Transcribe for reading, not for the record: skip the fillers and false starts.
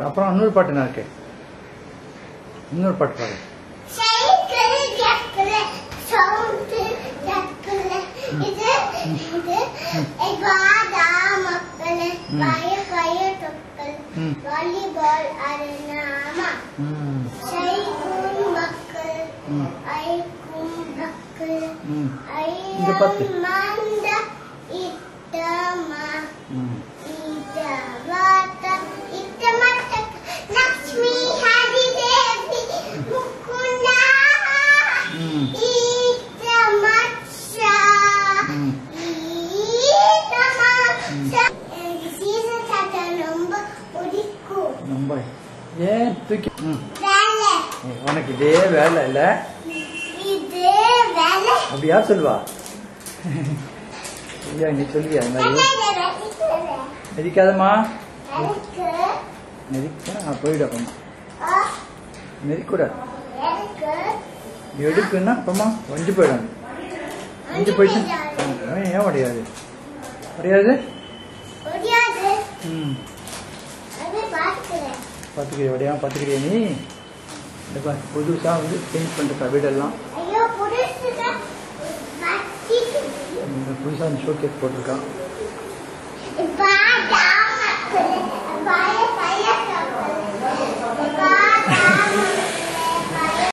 அப்புறம் இன்னொரு பாட்டு என்ன இருக்கு? இன்னொரு பாட்டு பாடு. வாலிபால் அரனாமா சைக்கும் மக்கள் ஐக்கும் மக்கள் ஐமந்த இத்தமா இதவாத இத்தமத்த லக்ஷ்மி ஹரி தேவி முகுந்தா இத்தமச்சா ஏன் தூக்கி உனக்கு இதே வேலை இல்ல அப்படியா சொல்லுவா? ஐயா நீ சொல்லியா இந்த மாதிரி நெரிக்காதம்மா நெரிக்க போயிடு அப்பமா நெரிக்கூடாது எடுக்குன்னா அப்பமா வஞ்சி போயிடும் வஞ்சி போயிட்டு ஏன் முடியாது முடியாது பார்த்துக்கிறியா வடையா பார்த்துக்கிறியா நீ புதுசாக வந்து பெயிண்ட் பண்ணுறா வீடெல்லாம் புதுசாக ஷோ கேஸ் போட்டிருக்கான்